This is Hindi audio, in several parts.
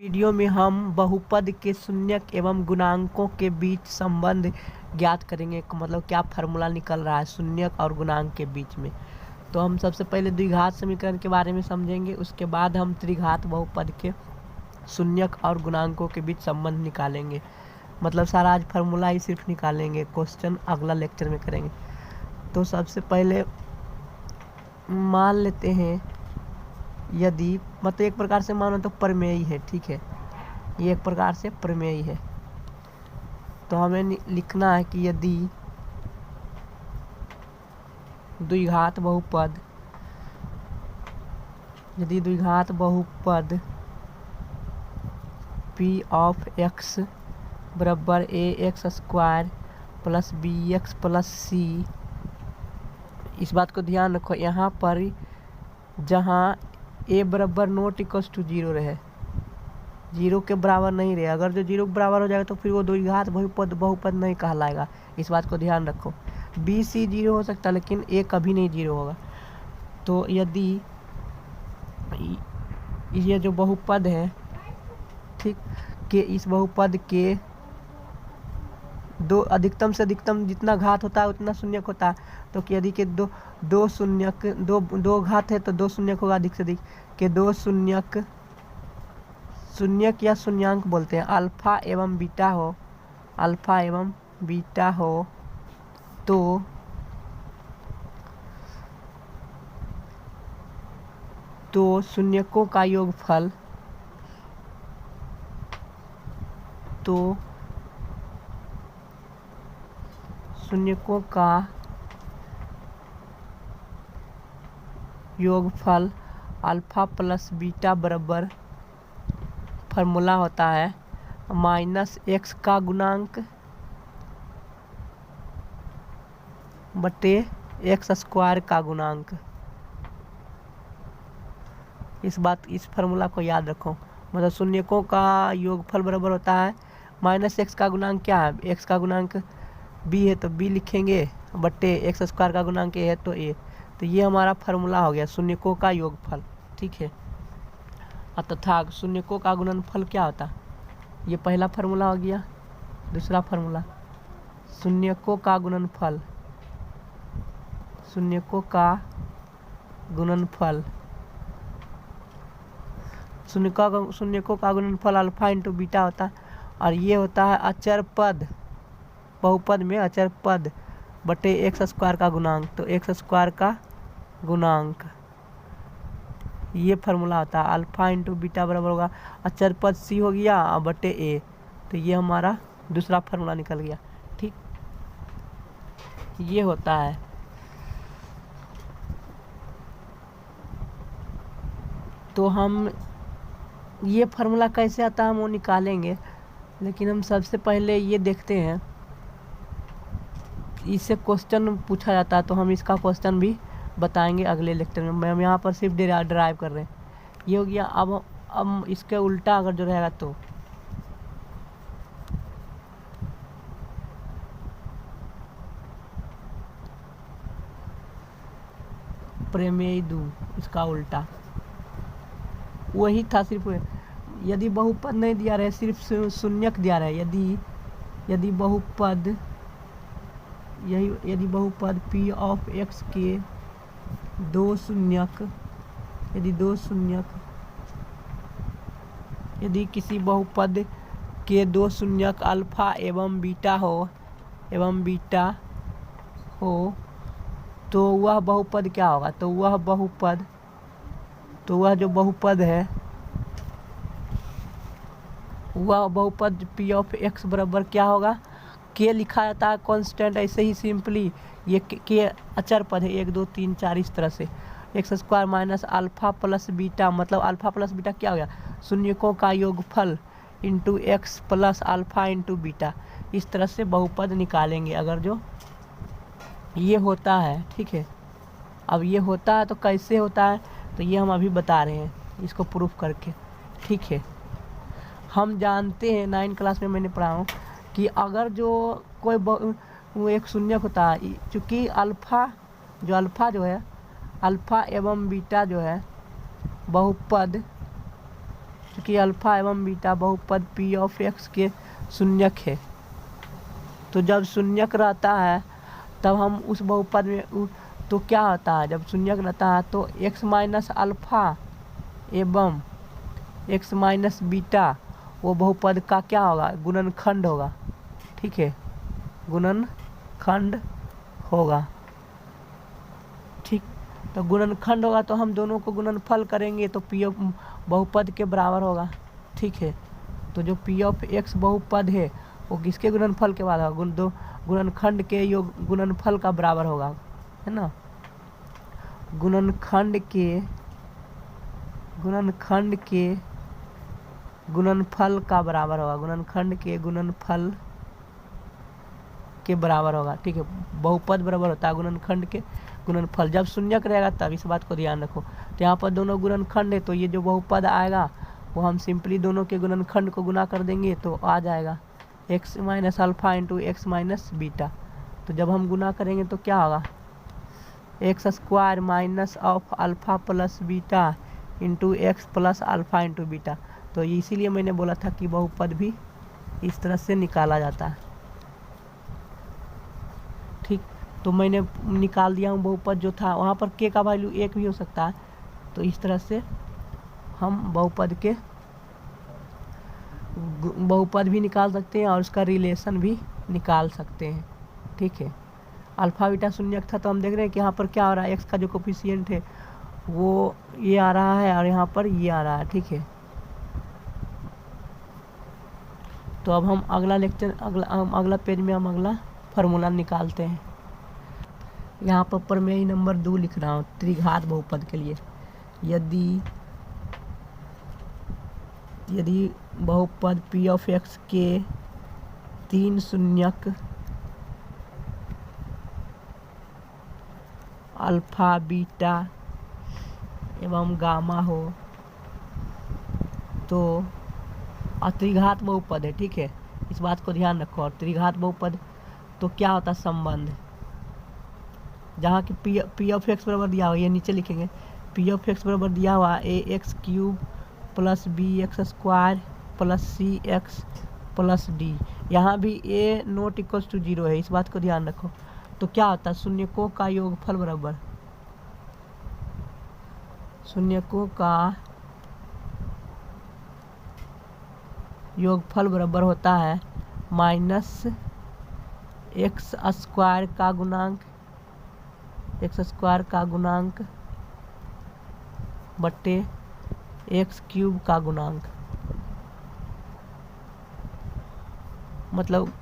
वीडियो में हम बहुपद के शून्यक एवं गुणांकों के बीच संबंध ज्ञात करेंगे। मतलब क्या फार्मूला निकल रहा है शून्यक और गुणांक के बीच में। तो हम सबसे पहले द्विघात समीकरण के बारे में समझेंगे, उसके बाद हम त्रिघात बहुपद के शून्यक और गुणांकों के बीच संबंध निकालेंगे। मतलब सारा आज फार्मूला ही सिर्फ निकालेंगे, क्वेश्चन अगला लेक्चर में करेंगे। तो सबसे पहले मान लेते हैं, यदि मतलब एक प्रकार से मानो तो प्रमेय है, ठीक है, ये एक प्रकार से प्रमेय है। तो हमें लिखना है कि यदि द्विघात बहुपद p ऑफ x बराबर ax square plus bx plus c। इस बात को ध्यान रखो, यहाँ पर जहाँ a बराबर नॉट इक्वल्स टू 0 रहे, 0 के बराबर नहीं रहे। अगर जो 0 के बराबर हो जाएगा तो फिर वो द्विघात बहुपद नहीं कहलाएगा। इस बात को ध्यान रखो। b c 0 हो सकता है लेकिन a कभी नहीं 0 होगा। तो यदि ये जो बहुपद है, ठीक, कि इस बहुपद के दो अधिकतम से अधिकतम जितना घात होता है उतना शून्यक होता है। तो कि यदि के दो शून्यक दो घात है तो 2 शून्यक होगा अधिक से अधिक, के 2 शून्यक या शून्यांक बोलते हैं, अल्फा एवं बीटा हो तो शून्यकों का योगफल अल्फा प्लस बीटा बराबर फार्मूला होता है -x का गुणांक बटे x स्क्वायर का गुणांक। इस फार्मूला को याद रखो। मतलब शून्यकों का योगफल बराबर होता है -x का गुणांक क्या है, x का गुणांक b है तो b लिखेंगे, बट्टे x स्क्वायर का गुणांक a है तो a। तो ये हमारा फार्मूला हो गया शून्यकों का योगफल, ठीक है। तथा शून्यकों का गुणनफल क्या होता, ये पहला फार्मूला हो गया। दूसरा फार्मूला शून्यकों का गुणनफल शून्यकों का गुणनफल अल्फा इंटू बीटा होता है, और ये होता है अचर पद, बहुपद में अचर पद बटे एक्स स्क्वायर का गुणांक। तो एक्स स्क्वायर का गुणांक, ये फार्मूला होता है अल्फा इंटू बीटा बराबर होगा अचर पद सी हो गया और बटे ए। तो ये हमारा दूसरा फार्मूला निकल गया, ठीक, ये होता है। तो हम ये फार्मूला कैसे आता है हम वो निकालेंगे, लेकिन हम सबसे पहले ये देखते हैं, इससे क्वेश्चन पूछा जाता है तो हम इसका क्वेश्चन भी बताएंगे अगले लेक्चर में। हम यहाँ पर सिर्फ ड्राइव कर रहे हैं, ये हो गया। अब इसके उल्टा अगर जो रहेगा तो प्रमेय दूँ, इसका उल्टा वही था, सिर्फ यदि बहुपद नहीं दिया रहे, सिर्फ शून्यक दिया रहे। यदि बहुपद p ऑफ x के यदि किसी बहुपद के 2 शून्यक अल्फा एवं बीटा हो तो वह बहुपद क्या होगा। तो वह जो बहुपद है, वह बहुपद p ऑफ x बराबर क्या होगा, k लिखा जाता है कांस्टेंट, ऐसे ही सिंपली ये k अचर पद है, 1 2 3 4 इस तरह से, x square minus alpha plus beta, मतलब अल्फा प्लस बीटा क्या हो गया, शून्यकों का योगफल into x plus alpha into beta. इस तरह से बहुपद निकालेंगे अगर जो ये होता है, ठीक है। अब ये होता है तो कैसे होता है, तो ये हम अभी बता रहे हैं इसको प्रूफ करके, ठीक है। हम जानते हैं 9 क्लास में मैंने पढ़ा हूँ कि अगर जो कोई एक शून्यक होता है, चूँकि अल्फा जो है अल्फा एवं बीटा जो है बहुपद क्योंकि अल्फा एवं बीटा बहुपद पी ऑफ एक्स के शून्यक है। तो जब शून्यक रहता है तब हम उस बहुपद में तो क्या होता है, जब शून्यक रहता है तो एक्स माइनस अल्फा एवं एक्स माइनस बीटा वो बहुपद का क्या होगा, गुणनखंड होगा। ठीक है, गुणनखंड होगा। ठीक, तो गुणनखंड होगा तो हम दोनों को गुणनफल करेंगे तो पी ऑफ बहुपद के बराबर होगा। ठीक है, तो जो पी ऑफ एक्स बहुपद है वो किसके गुणनफल के बाद होगा, दो गुणनखंड के योग गुणनफल का बराबर होगा, है ना। गुणनखंड के गुणनफल का बराबर होगा, गुणनखंड के गुणनफल के बराबर होगा। ठीक है, बहुपद बराबर होता है गुणनखंड के गुणनफल। जब शून्यक रहेगा तब इस बात को ध्यान रखो। तो यहाँ पर दोनों गुणनखंड है तो ये जो बहुपद आएगा वो हम सिंपली दोनों के गुणनखंड को गुना कर देंगे तो आ जाएगा x minus alpha into x minus beta. तो जब हम गुना करेंगे तो क्या होगा, x square minus of alpha plus beta into x plus alpha into beta. तो इसीलिए मैंने बोला था कि बहुपद भी इस तरह से निकाला जाता है। ठीक, तो मैंने निकाल दिया हूँ बहुपद जो था, वहाँ पर के का वैल्यू 1 भी हो सकता है। तो इस तरह से हम बहुपद भी निकाल सकते हैं और उसका रिलेशन भी निकाल सकते हैं। ठीक है, अल्फा बीटा शून्यक था तो हम देख रहे हैं कि यहाँ पर क्या हो रहा है, एक्स का जो कोफिशिएंट है वो ये आ रहा है और यहाँ पर ये आ रहा है। ठीक है, तो अब हम अगला पेज में हम अगला फार्मूला निकालते हैं। यहाँ पर मैं ही नंबर 2 लिख रहा हूँ त्रिघात बहुपद के लिए। यदि बहुपद पी ऑफ एक्स के 3 शून्यक अल्फा बीटा एवं गामा हो तो त्रिघात बहुपद है। ठीक है, इस बात को ध्यान रखो। और त्रिघात बहुपद तो क्या होता है, संबंध जहाँ की पी ऑफ एक्स बराबर दिया हुआ, ये नीचे लिखेंगे पी ऑफ एक्स बराबर दिया हुआ a x cube plus b x square plus c x plus d. यहाँ भी ए नॉट इक्वल्स टू 0 है, इस बात को ध्यान रखो। तो क्या होता है, शून्यकों का योगफल बराबर शून्यकों का योगफल बराबर होता है माइनस एक्स स्क्वायर का गुणांक बट्टे एक्स क्यूब का गुणांक। मतलब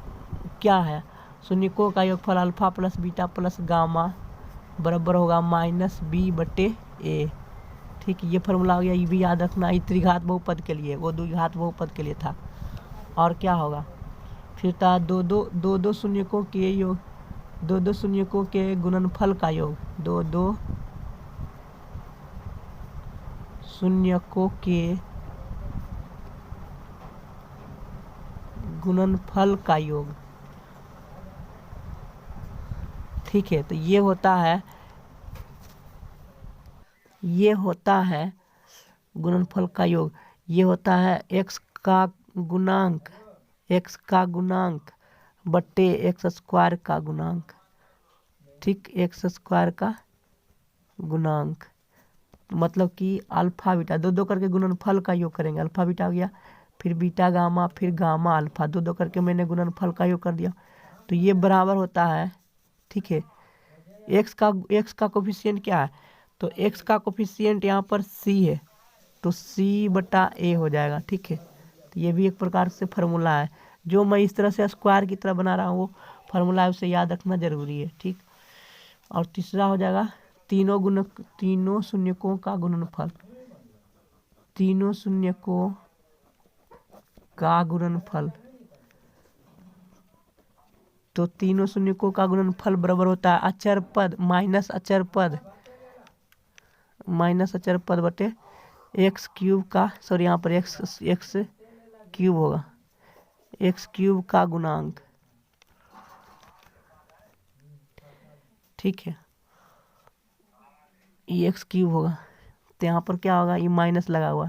क्या है, शून्यकों का योगफल alpha plus beta plus gamma बराबर होगा माइनस बी बट्टे ए। ठीक, ये फार्मूला हो गया, ये भी याद रखना। ये त्रिघात बहुपद के लिए, वो द्विघात बहुपद के लिए था। और क्या होगा, फिर था दो शून्यकों के योग, दो शून्यकों के गुणनफल का योग, दो शून्यकों के गुणनफल का योग। ठीक है, तो ये होता है गुणनफल का योग। ये होता है एक्स का गुणांक बट्टे एक्स स्क्वायर का गुणांक। ठीक, एक्स स्क्वायर का गुणांक मतलब कि अल्फा बीटा दो करके गुणनफल का योग करेंगे। अल्फा बीटा हो गया, फिर बीटा गामा, फिर गामा अल्फा, दो करके मैंने गुणनफल का योग कर दिया। तो ये बराबर होता है। ठीक है, एक्स का कोफिशिएंट क्या है, तो एक्स का कोफिशिएंट यहाँ पर सी है तो सी बटा ए हो जाएगा। ठीक है, तो ये भी एक प्रकार से फार्मूला है। जो मैं इस तरह से स्क्वायर की तरह बना रहा हूँ वो फार्मूला है, उसे याद रखना जरूरी है। ठीक, और तीसरा हो जाएगा तीनों शून्यकों का गुणनफल। तीनों शून्यकों का गुणनफल, तो तीनों शून्यकों का गुणनफल बराबर होता है अचर पद माइनस अचर पद बटे एक्स क्यूब का, सॉरी यहाँ पर एक्स क्यूब होगा, एक्स क्यूब का गुणांक। ठीक है, ये एक्स क्यूब होगा तो यहाँ पर क्या होगा, ये माइनस लगा हुआ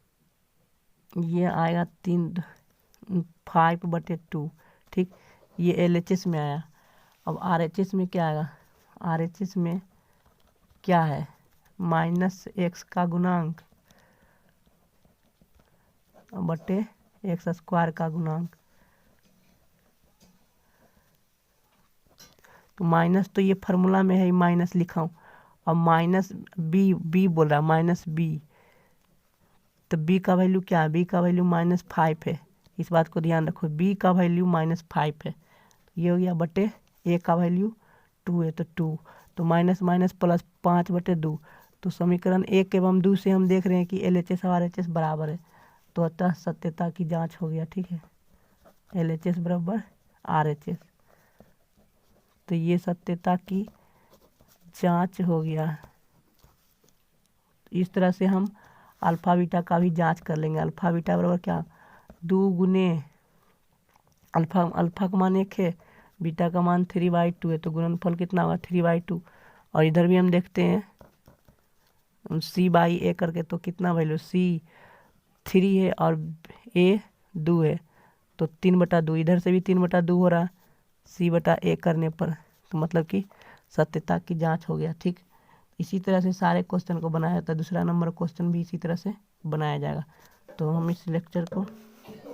ये आएगा 5/2। ठीक, ये LHS में आया। अब RHS में क्या आएगा? RHS में क्या है? -x का गुणांक बटे x² का गुणांक। तो माइनस तो ये फार्मूला में है, माइनस लिखा हूँ। अब -b बोल रहा है, -b, तो b का वैल्यू क्या है? b का वैल्यू -5 है। इस बात को ध्यान रखो, b का वैल्यू -5 है। ये हो गया बटे a का वैल्यू 2 है, तो 2, तो माइनस माइनस प्लस 5/2। तो समीकरण 1 एवं 2 से हम देख रहे हैं कि LHS और RHS बराबर है, तो अतः सत्यता की जांच हो गया। ठीक है, LHS बराबर RHS, तो ये सत्यता की जांच हो गया। इस तरह से हम अल्फा बीटा का भी जांच कर लेंगे। अल्फा बीटा बराबर क्या? 2 गुने अल्फा का मान 1 है, बीटा का मान 3/2 है, तो गुणनफल कितना होगा? 3/2। और इधर भी हम देखते हैं C/A करके, तो कितना वैल्यू? C 3 है और A 2 है, तो 3/2। इधर से भी 3/2 हो रहा C/A करने पर, तो मतलब कि सत्यता की जांच हो गया। ठीक, इसी तरह से सारे क्वेश्चन को बनाया जाता है। दूसरा नंबर क्वेश्चन भी इसी तरह से बनाया जाएगा। तो हम इस लेक्चर को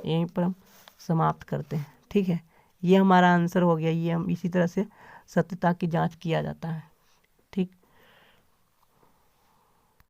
यहीं पर हम समाप्त करते हैं। ठीक है, ये हमारा आंसर हो गया। ये हम इसी तरह से सत्यता की जांच किया जाता है।